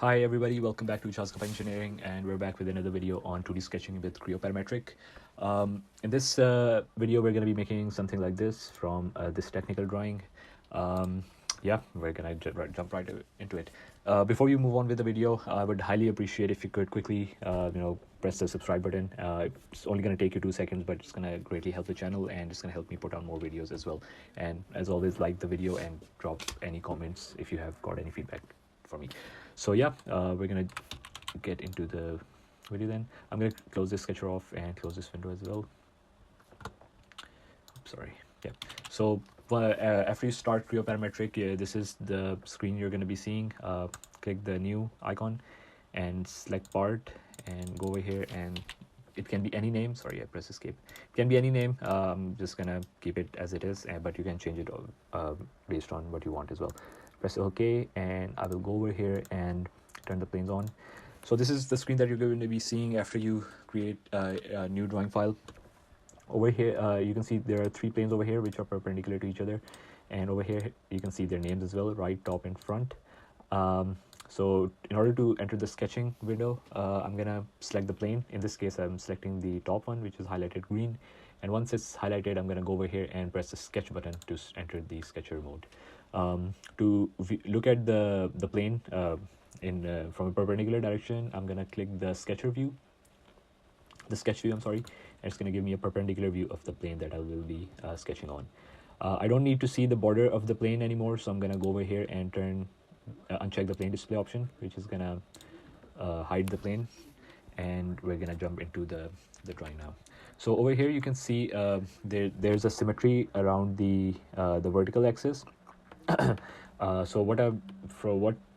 Hi everybody, welcome back to Chuzgapa Engineering, and we're back with another video on 2D sketching with CREO Parametric. In this video, we're going to be making something like this from this technical drawing. Yeah, we're going to jump right into it. Before you move on with the video, I would highly appreciate if you could quickly, press the subscribe button. It's only going to take you 2 seconds, but it's going to greatly help the channel, and it's going to help me put out more videos as well. And as always, like the video and drop any comments if you have got any feedback for me. So yeah, we're gonna get into the video then. I'm gonna close this sketcher off and close this window as well. Sorry. Yeah. So after you start CREO Parametric, this is the screen you're gonna be seeing. Click the new icon and select part and go over here, and it can be any name. Sorry, I press escape. It can be any name. I'm just gonna keep it as it is, but you can change it based on what you want as well. Press OK, and I will go over here and turn the planes on. So this is the screen that you're going to be seeing after you create a new drawing file. Over here, you can see there are 3 planes over here which are perpendicular to each other, and over here you can see their names as well, right, top, and front. So in order to enter the sketching window, I'm gonna select the plane. In this case, I'm selecting the top one, which is highlighted green, and once it's highlighted, I'm gonna go over here and press the sketch button to enter the sketcher mode. To look at the plane from a perpendicular direction, I'm gonna click the sketch view, I'm sorry, and it's gonna give me a perpendicular view of the plane that I will be sketching on. I don't need to see the border of the plane anymore, so I'm gonna go over here and uncheck the plane display option, which is gonna hide the plane, and we're gonna jump into the drawing now. So over here you can see there's a symmetry around the vertical axis. So what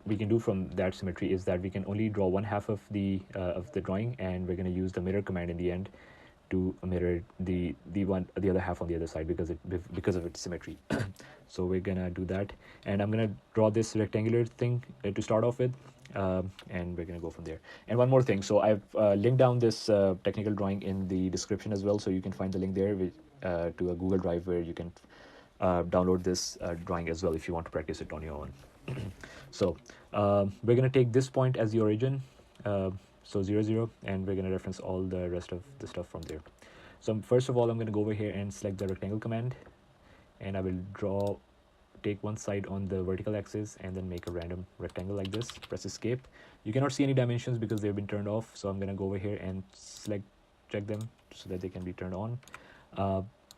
we can do from that symmetry is that we can only draw one half of the drawing, and we're going to use the mirror command in the end to mirror the other half on the other side because of its symmetry. So we're gonna do that, and I'm gonna draw this rectangular thing to start off with, and we're gonna go from there. And one more thing, so I've linked down this technical drawing in the description as well, so you can find the link there to a Google Drive where you can download this drawing as well if you want to practice it on your own. So we're going to take this point as the origin, so 0 0, and we're going to reference all the rest of the stuff from there. So first of all, I'm going to go over here and select the rectangle command, and I will take one side on the vertical axis and then make a random rectangle like this. Press escape. You cannot see any dimensions because they've been turned off, so I'm going to go over here and check them so that they can be turned on.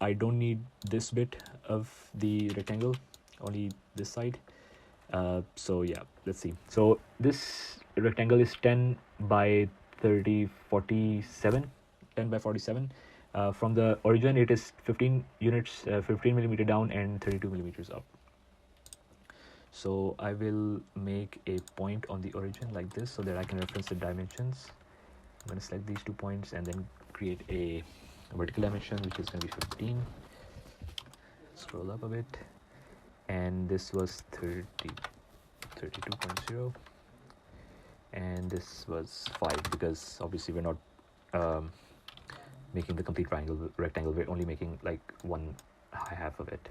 I don't need this bit of the rectangle, only this side. So yeah, let's see. So this rectangle is 10 by 47. From the origin, it is 15 units, 15 millimeter down and 32 millimeters up. So I will make a point on the origin like this so that I can reference the dimensions. I'm going to select these 2 points and then create a vertical dimension, which is going to be 15. Scroll up a bit, and this was 32.0, and this was 5 because obviously we're not making the complete rectangle. We're only making like one half of it.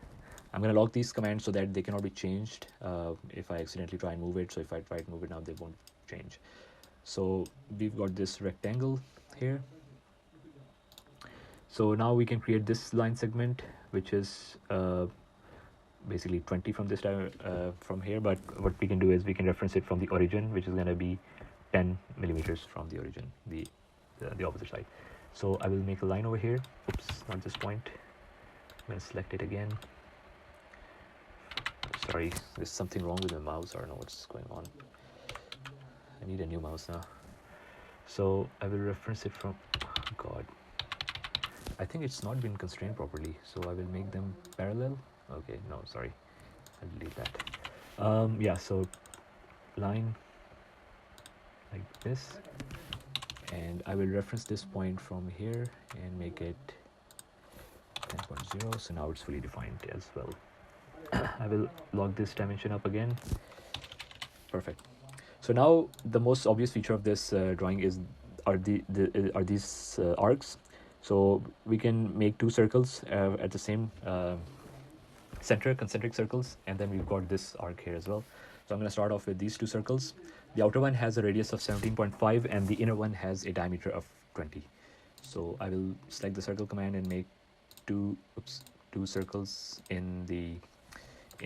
I'm going to log these commands so that they cannot be changed if I accidentally try and move it. So if I try to move it now, they won't change. So we've got this rectangle here. So now we can create this line segment, which is basically 20 from this from here. But what we can do is we can reference it from the origin, which is going to be 10 millimeters from the origin, the opposite side. So I will make a line over here. Oops, not this point. I'm going to select it again. Sorry, there's something wrong with my mouse. I don't know what's going on. I need a new mouse now. So I will reference it from, God, I think it's not been constrained properly, so I will make them parallel. Okay, no, sorry, I'll delete that. Yeah, so line like this, and I will reference this point from here and make it 10.0, so now it's fully defined as well. I will log this dimension up again. Perfect. So now the most obvious feature of this drawing are these arcs. So we can make 2 circles at the same center, concentric circles, and then we've got this arc here as well. So I'm going to start off with these two circles. The outer one has a radius of 17.5 and the inner one has a diameter of 20. So I will select the circle command and make two circles in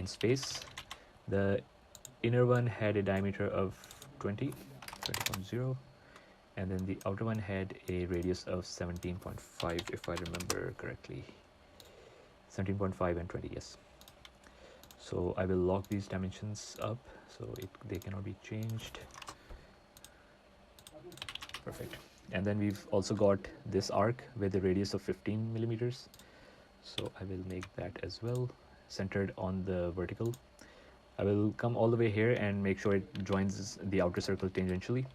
space. The inner one had a diameter of 20.0, and then the outer one had a radius of 17.5, if I remember correctly. 17.5 and 20, yes. So I will lock these dimensions up so they cannot be changed. Perfect. And then we've also got this arc with a radius of 15 millimeters. So I will make that as well, centered on the vertical. I will come all the way here and make sure it joins the outer circle tangentially,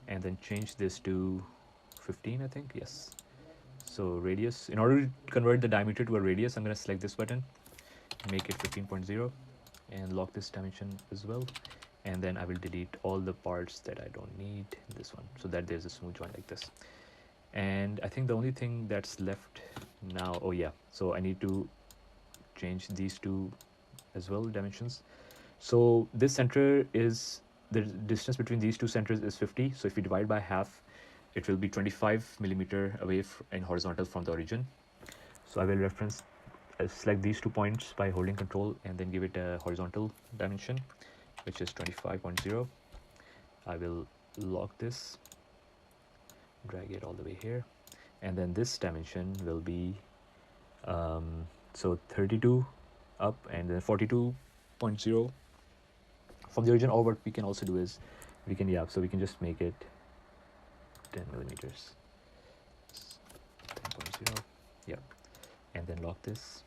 and then change this to 15, I think, yes. So radius, in order to convert the diameter to a radius, I'm going to select this button, make it 15.0, and lock this dimension as well. And then I will delete all the parts that I don't need, this one, so that there's a smooth joint like this. And I think the only thing that's left now, oh yeah, so I need to change these two as well, dimensions. So this center is, the distance between these two centers is 50. So if we divide by half, it will be 25 millimeter away in horizontal from the origin. So I will select these 2 points by holding control and then give it a horizontal dimension, which is 25.0. I will lock this, drag it all the way here, and then this dimension will be so 32 up and then 42.0 from the origin. Or what we can also do is we can just make it 10 millimeters, 10.0, yeah, and then lock this.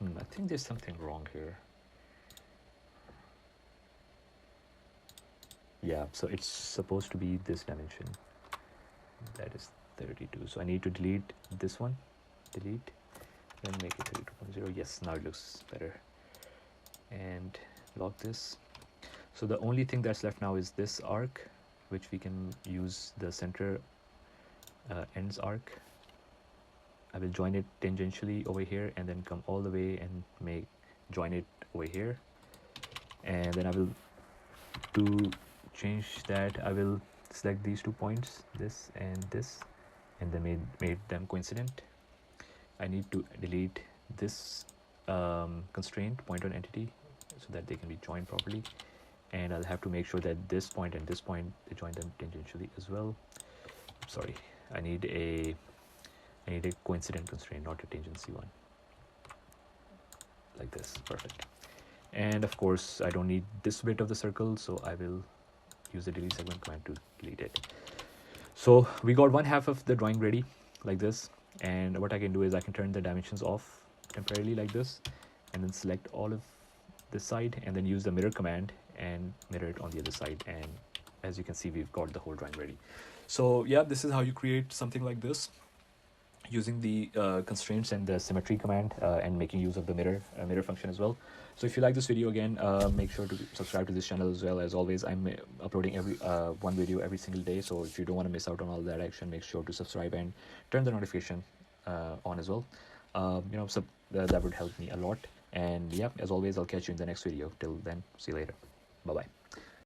I think there's something wrong here. Yeah, so it's supposed to be this dimension, that is 32. So I need to delete this one, delete, then make it 32.0. Yes, now it looks better. And lock this. So the only thing that's left now is this arc, which we can use the center ends arc. I will join it tangentially over here and then come all the way and join it over here. And then I will, to change that, I will select these 2 points, this, and then made them coincident. I need to delete this constraint, point on entity, so that they can be joined properly. And I'll have to make sure that this point and this point, they join them tangentially as well. Sorry, I need a coincident constraint, not a tangency one. Like this, perfect. And of course, I don't need this bit of the circle, so I will use the delete segment command to delete it. So we got one half of the drawing ready, like this. And what I can do is I can turn the dimensions off temporarily like this, and then select all of this side, and then use the mirror command and mirror it on the other side. And as you can see, we've got the whole drawing ready. So yeah, this is how you create something like this, using the constraints and the symmetry command, and making use of the mirror function as well. So if you like this video, again, make sure to subscribe to this channel as well. As always, I'm uploading one video every single day, so if you don't want to miss out on all that action, make sure to subscribe and turn the notification on as well. So that would help me a lot. And yeah, as always, I'll catch you in the next video. Till then, see you later. Bye bye.